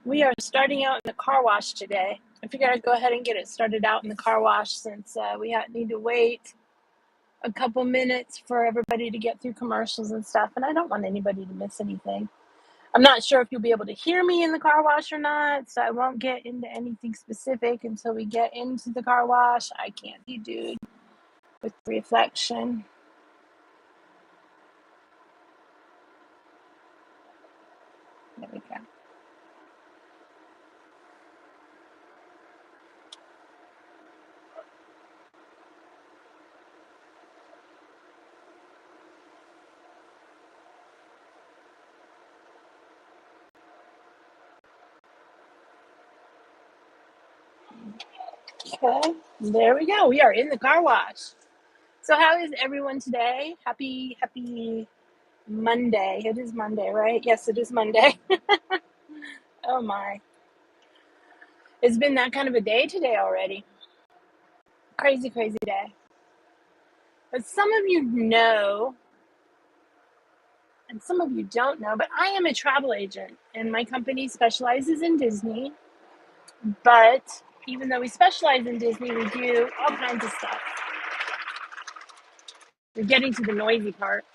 We are starting out in the car wash today. I figured I'd go ahead and get it started out in the car wash since we need to wait a couple minutes for everybody to get through commercials and stuff, and I don't want anybody to miss anything. I'm not sure if you'll be able to hear me in the car wash or not, so I won't get into anything specific until we get into the car wash. I can't be dude with reflection. There we go. Okay, there we go. We are in the car wash. So how is everyone today? Happy Monday. It is Monday, right? Yes, it is Monday. Oh my. It's been that kind of a day today already. Crazy day. But some of you know, and some of you don't know, but I am a travel agent and my company specializes in Disney. But even though we specialize in Disney, we do all kinds of stuff. We're getting to the noisy part.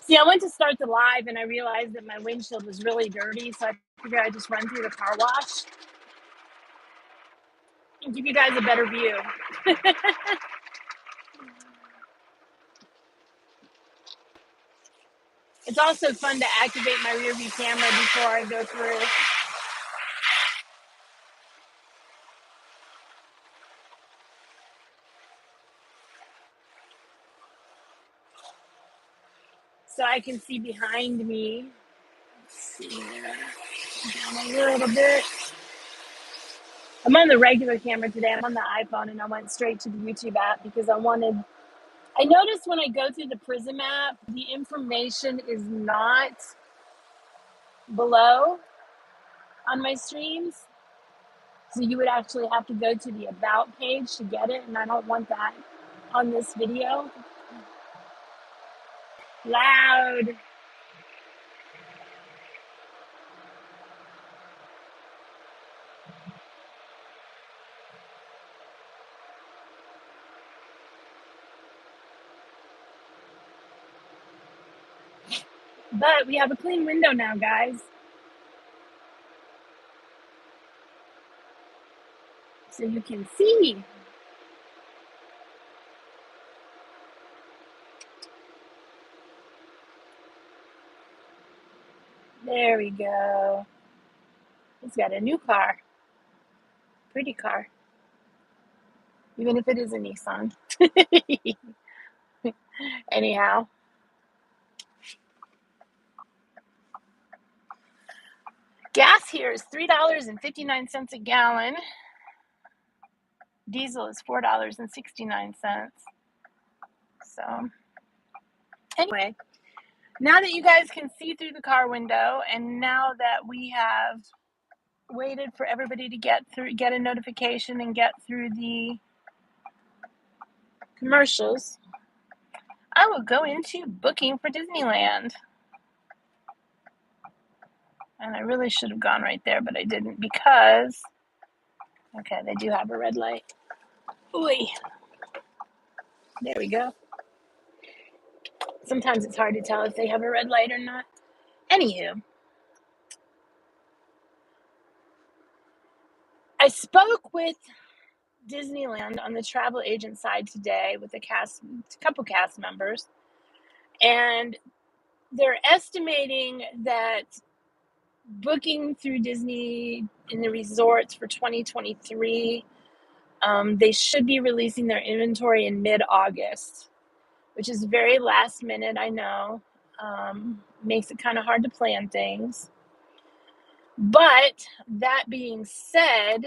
See, I went to start the live and I realized that my windshield was really dirty, so I figured I'd just run through the car wash and give you guys a better view. It's also fun to activate my rear view camera before I go through. So I can see behind me. Let's see here. Down a little bit. I'm on the regular camera today. I'm on the iPhone and I went straight to the YouTube app because I noticed when I go through the Prism app, the information is not below on my streams. So you would actually have to go to the About page to get it, and I don't want that on this video. Loud. But we have a clean window now, guys. So you can see. There we go. He's got a new car. Pretty car. Even if it is a Nissan. Anyhow. Gas here is $3.59 a gallon. Diesel is $4.69. So, anyway, now that you guys can see through the car window, and now that we have waited for everybody to get a notification and get through the commercials, I will go into booking for Disneyland. And I really should have gone right there, but I didn't because, okay, they do have a red light. Oy. There we go. Sometimes it's hard to tell if they have a red light or not. Anywho, I spoke with Disneyland on the travel agent side today with a couple cast members, and they're estimating that booking through Disney in the resorts for 2023, they should be releasing their inventory in mid-August, which is very last minute, I know. Makes it kind of hard to plan things. But that being said,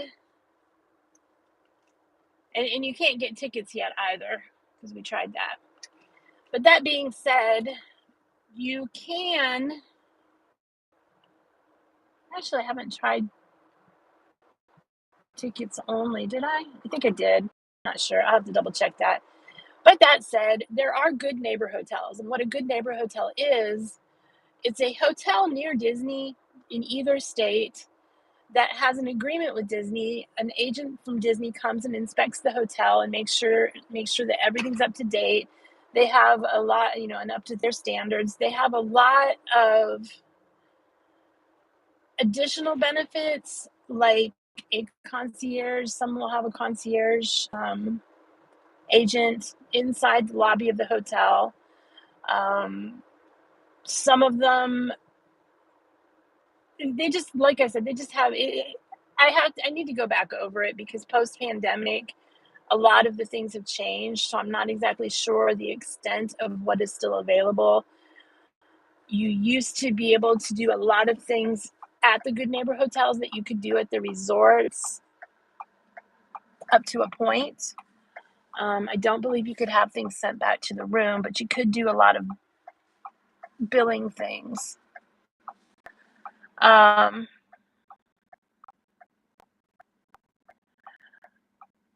and you can't get tickets yet either, because we tried that. But that being said, you can, actually I haven't tried tickets only, did I? I think I did. Not sure. I'll have to double check that. But that said, there are good neighbor hotels. And what a good neighbor hotel is, it's a hotel near Disney. in either state that has an agreement with Disney. An agent from Disney comes and inspects the hotel and makes sure that everything's up to date. They have a lot, and up to their standards. They have a lot of additional benefits like a concierge. Some will have a concierge agent inside the lobby of the hotel. Some of them, they just, like I said, they just have it. I need to go back over it because post pandemic, a lot of the things have changed. So I'm not exactly sure the extent of what is still available. You used to be able to do a lot of things at the Good Neighbor hotels that you could do at the resorts up to a point. I don't believe you could have things sent back to the room, but you could do a lot of billing things.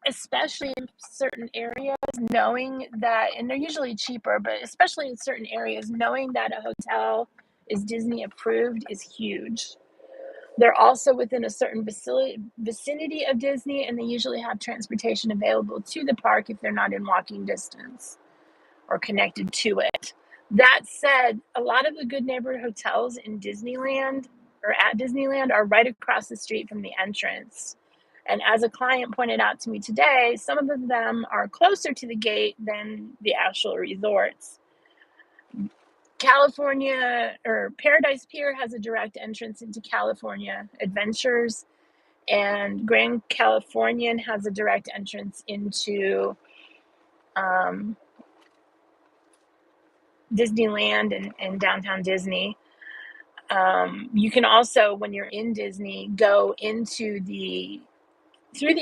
Especially in certain areas, knowing that, and they're usually cheaper, but especially in certain areas, knowing that a hotel is Disney approved is huge. They're also within a certain vicinity of Disney, and they usually have transportation available to the park if they're not in walking distance or connected to it. That said, a lot of the Good Neighbor hotels in Disneyland or at Disneyland are right across the street from the entrance. And as a client pointed out to me today, some of them are closer to the gate than the actual resorts. California or Paradise Pier has a direct entrance into California Adventures, and Grand Californian has a direct entrance into Disneyland and downtown Disney. You can also, when you're in Disney, go through the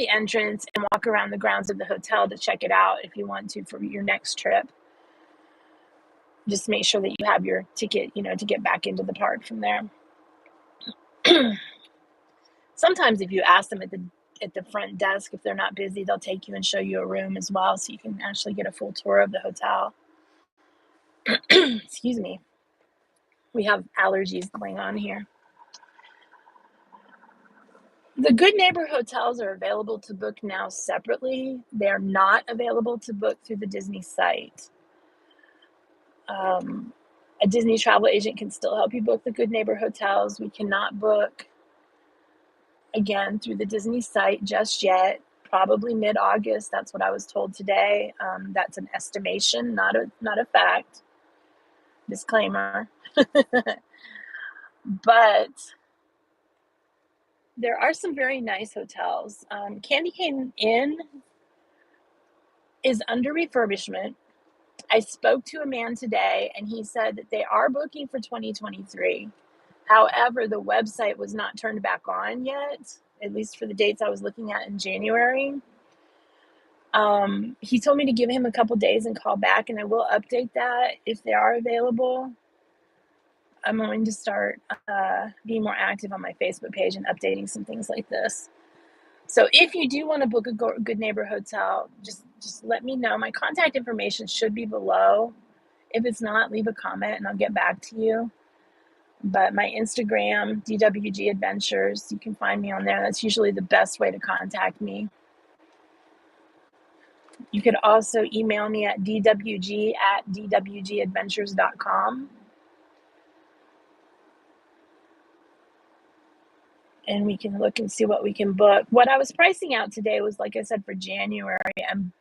entrance and walk around the grounds of the hotel to check it out if you want to for your next trip. Just make sure that you have your ticket, to get back into the park from there. Sometimes if you ask them at the front desk, if they're not busy, they'll take you and show you a room as well, so you can actually get a full tour of the hotel. Excuse me. We have allergies going on here. The Good Neighbor hotels are available to book now separately. They're not available to book through the Disney site. A Disney travel agent can still help you book the Good Neighbor hotels. We cannot book, again, through the Disney site just yet. Probably mid-August. That's what I was told today. That's an estimation, not a fact. Disclaimer. But there are some very nice hotels. Candy Cane Inn is under refurbishment. I spoke to a man today, and he said that they are booking for 2023. However, the website was not turned back on yet, at least for the dates I was looking at in January. He told me to give him a couple days and call back, and I will update that if they are available. I'm going to start being more active on my Facebook page and updating some things like this. So if you do want to book a Good Neighbor hotel, just let me know. My contact information should be below. If it's not, leave a comment and I'll get back to you. But my Instagram, DWG Adventures, you can find me on there. That's usually the best way to contact me. You could also email me at dwg@dwgadventures.com. And we can look and see what we can book. What I was pricing out today was, like I said, for January, and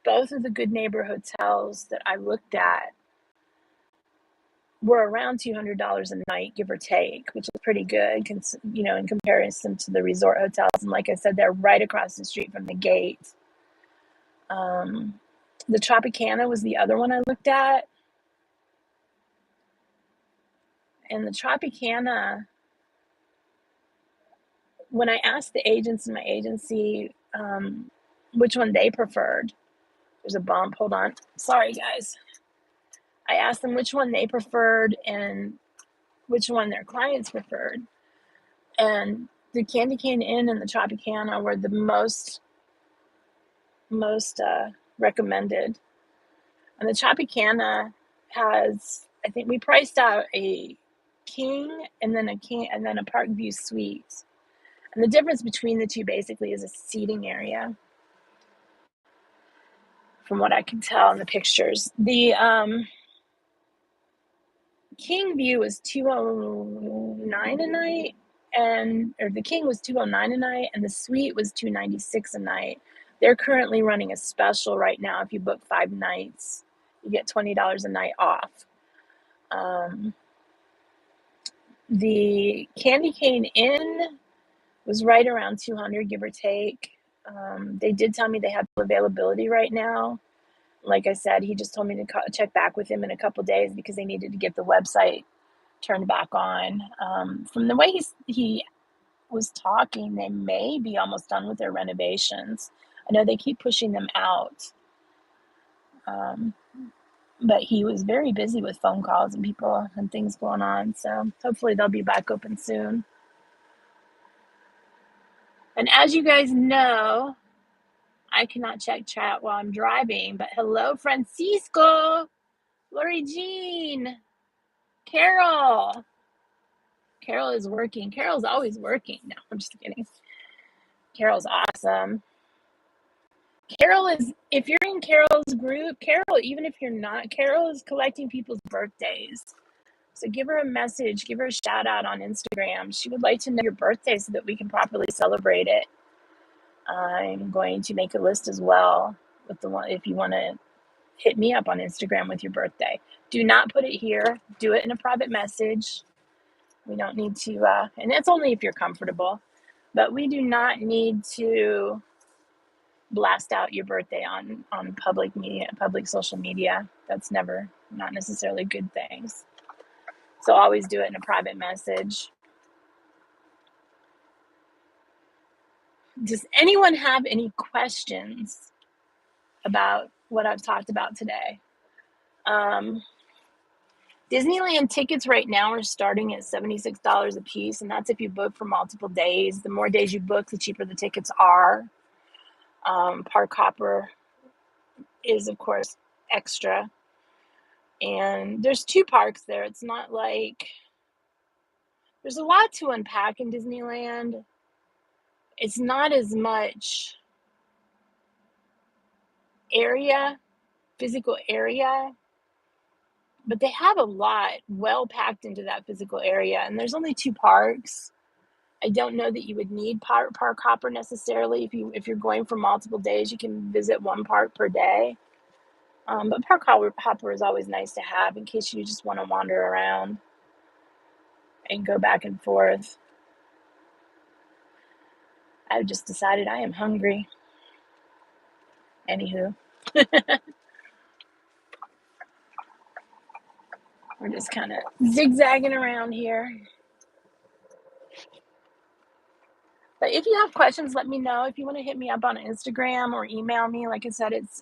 both of the Good Neighbor hotels that I looked at were around $200 a night, give or take, which is pretty good, in comparison to the resort hotels. And like I said, they're right across the street from the gate. The Tropicana was the other one I looked at. And the Tropicana, when I asked the agents in my agency which one they preferred, there's a bump, hold on. Sorry, guys. I asked them which one they preferred and which one their clients preferred. And the Candy Cane Inn and the Tropicana were the most recommended. And the Tropicana has, I think we priced out a king and then a park view suite. And the difference between the two basically is a seating area, from what I can tell in the pictures. The king view was $209 a night, or the king was $209 a night, and the suite was $296 a night. They're currently running a special right now. If you book 5 nights, you get $20 a night off. The Candy Cane Inn was right around 200, give or take. They did tell me they have availability right now. Like I said, he just told me to check back with him in a couple days because they needed to get the website turned back on. From the way he was talking, they may be almost done with their renovations. I know they keep pushing them out. But he was very busy with phone calls and people and things going on. So hopefully they'll be back open soon. And as you guys know, I cannot check chat while I'm driving, but hello, Francisco, Lori Jean, Carol. Carol is working. Carol's always working. No, I'm just kidding. Carol's awesome. Carol is, if you're in Carol's group, Carol, even if you're not, Carol is collecting people's birthdays. So give her a message, give her a shout out on Instagram. She would like to know your birthday so that we can properly celebrate it. I'm going to make a list as well with the one, if you want to hit me up on Instagram with your birthday. Do not put it here. Do it in a private message. We don't need to, and it's only if you're comfortable, but we do not need to blast out your birthday on public media, public social media. That's not necessarily good things. So always do it in a private message. Does anyone have any questions about what I've talked about today? Disneyland tickets right now are starting at $76 a piece, and that's if you book for multiple days. The more days you book, the cheaper the tickets are. Park hopper is, of course, extra. And there's 2 parks there. It's not like there's a lot to unpack in Disneyland. It's not as much physical area, but they have a lot well packed into that physical area. And there's only 2 parks. I don't know that you would need park hopper necessarily. If you're going for multiple days, you can visit 1 park per day. But park hopper is always nice to have in case you just want to wander around and go back and forth. I've just decided I am hungry. Anywho. We're just kind of zigzagging around here. But if you have questions, let me know. If you want to hit me up on Instagram or email me, like I said, it's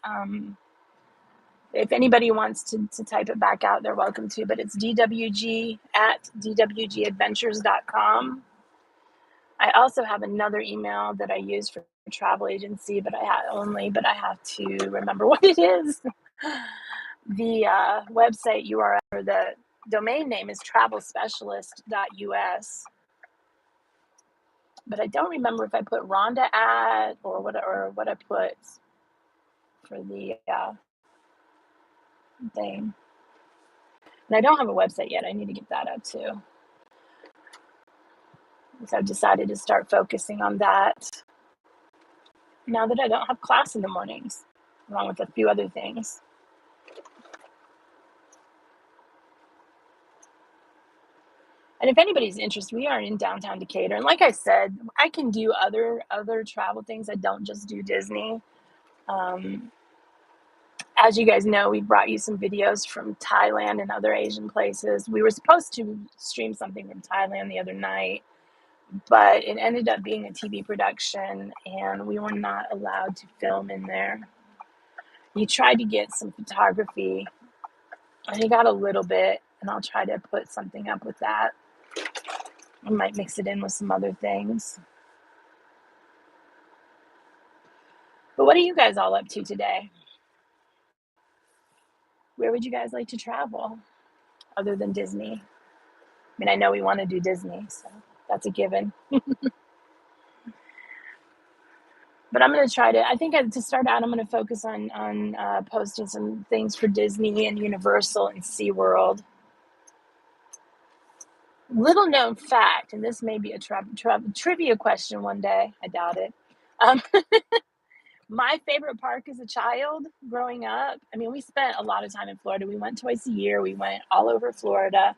if anybody wants to type it back out, they're welcome to. But it's DWG at DWGAdventures.com. I also have another email that I use for travel agency, but I have to remember what it is. The website URL or the domain name is travelspecialist.us. But I don't remember if I put Rhonda at or what I put for the thing. And I don't have a website yet. I need to get that up too. So I've decided to start focusing on that now that I don't have class in the mornings, along with a few other things. And if anybody's interested, we are in downtown Decatur. And like I said, I can do other travel things. I don't just do Disney. As you guys know, we brought you some videos from Thailand and other Asian places. We were supposed to stream something from Thailand the other night, but it ended up being a TV production, and we were not allowed to film in there. We tried to get some photography. I got a little bit, and I'll try to put something up with that. I might mix it in with some other things. But what are you guys all up to today? Where would you guys like to travel other than Disney? mean, I know we want to do Disney, so that's a given. But I'm going to try to, I think to start out, I'm going to focus on posting some things for Disney and Universal and SeaWorld. Little known fact, and this may be a trivia question one day, I doubt it. My favorite park as a child growing up, I mean, we spent a lot of time in Florida. We went twice a year. We went all over Florida.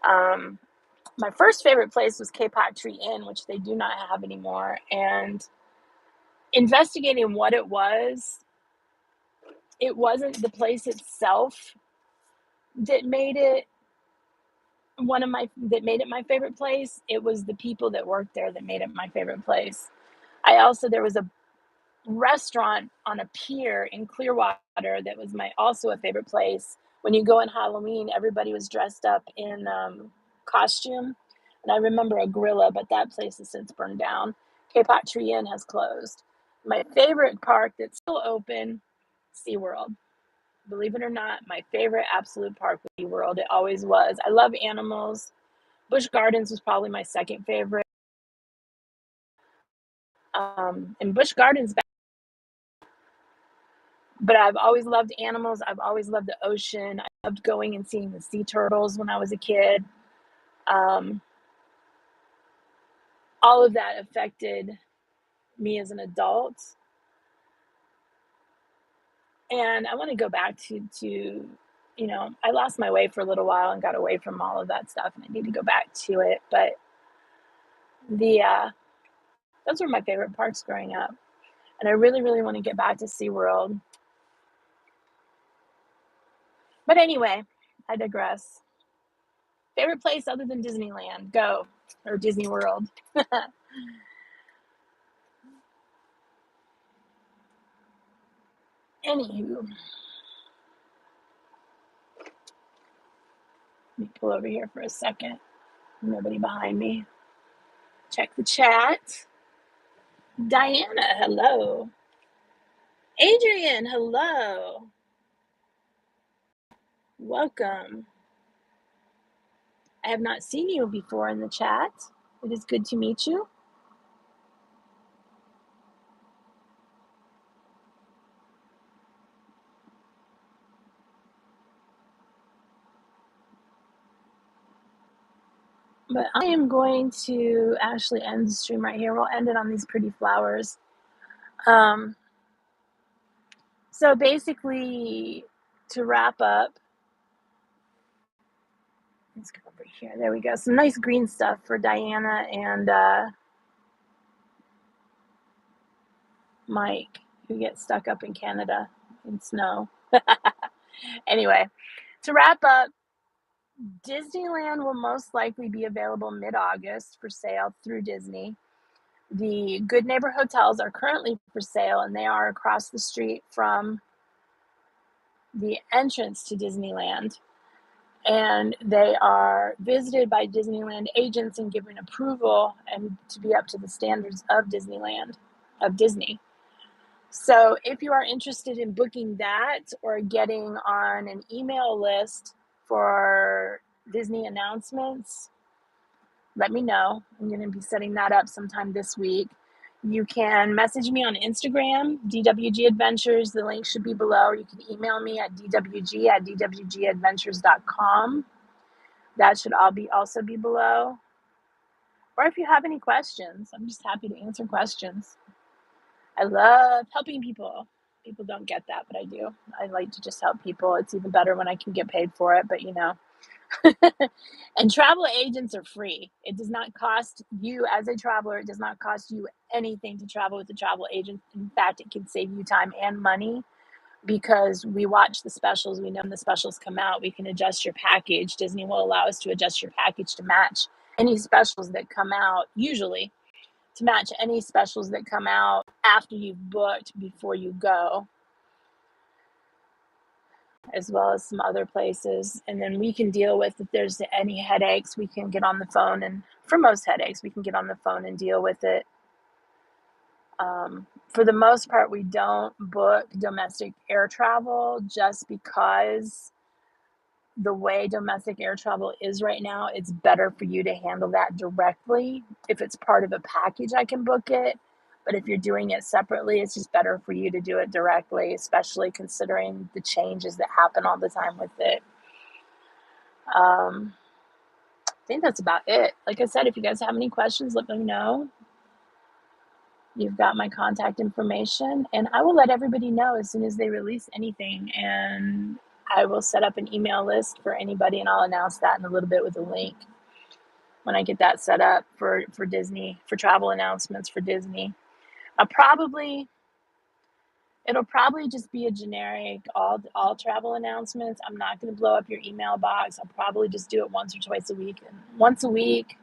My first favorite place was Cape Tree Inn, which they do not have anymore. And investigating what it wasn't the place itself that made it my favorite place. It was the people that worked there that made it my favorite place. There was a restaurant on a pier in Clearwater that was also a favorite place. When you go in Halloween, everybody was dressed up in costume. And I remember a gorilla, but that place has since burned down. Cape Tree Inn has closed. My favorite park that's still open, SeaWorld. Believe it or not, my favorite absolute park was SeaWorld. It always was. I love animals. Busch Gardens was probably my second favorite. And Busch Gardens, but I've always loved animals. I've always loved the ocean. I loved going and seeing the sea turtles when I was a kid. All of that affected me as an adult. And I want to go back to I lost my way for a little while and got away from all of that stuff, and I need to go back to it. But those were my favorite parks growing up. And I really, really want to get back to SeaWorld. But anyway, I digress. Favorite place other than Disneyland? Go. Or Disney World. Anywho. Let me pull over here for a second. Nobody behind me. Check the chat. Diana, hello. Adrian, hello. Welcome. I have not seen you before in the chat. It is good to meet you. But I am going to actually end the stream right here. We'll end it on these pretty flowers. So basically, to wrap up, let's go over here. There we go. Some nice green stuff for Diana and Mike, who gets stuck up in Canada in snow. Anyway, to wrap up, Disneyland will most likely be available mid-August for sale through Disney. The Good Neighbor hotels are currently for sale, and they are across the street from the entrance to Disneyland. And they are visited by Disneyland agents and given approval and to be up to the standards of Disneyland, of Disney. So if you are interested in booking that or getting on an email list for Disney announcements, let me know. I'm going to be setting that up sometime this week. You can message me on Instagram, DWG Adventures. The link should be below. Or you can email me at dwg@dwgadventures.com. That should also be below. Or if you have any questions, I'm just happy to answer questions. I love helping people. People don't get that, but I do. I like to just help people. It's even better when I can get paid for it, but And travel agents are free. It does not cost you as a traveler. It does not cost you anything to travel with a travel agent. In fact, it can save you time and money because we watch the specials. We know when the specials come out, we can adjust your package. Disney will allow us to adjust your package to match any specials that come out, usually to match any specials that come out after you've booked before you go, as well as some other places. And then we can deal with, if there's any headaches, we can get on the phone, and for most headaches, we can get on the phone and deal with it. For the most part, we don't book domestic air travel just because the way domestic air travel is right now, it's better for you to handle that directly. If it's part of a package, I can book it. But if you're doing it separately, it's just better for you to do it directly, especially considering the changes that happen all the time with it. I think that's about it. Like I said, if you guys have any questions, let me know. You've got my contact information, and I will let everybody know as soon as they release anything. And I will set up an email list for anybody, and I'll announce that in a little bit with a link when I get that set up for Disney, for travel announcements for Disney. It'll probably just be a generic all travel announcements. I'm not going to blow up your email box. I'll probably just do it once or twice a week. And once a week,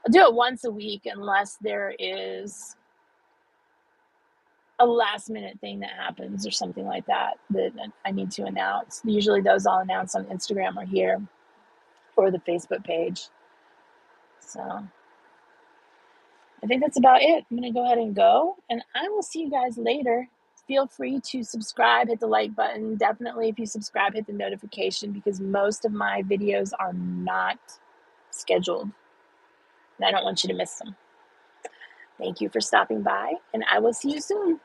I'll do it once a week unless there is a last minute thing that happens or something like that I need to announce. Usually those I'll announce on Instagram or here or the Facebook page. So I think that's about it. I'm going to go ahead and go, and I will see you guys later. Feel free to subscribe, hit the like button. Definitely, if you subscribe, hit the notification, because most of my videos are not scheduled, and I don't want you to miss them. Thank you for stopping by, and I will see you soon.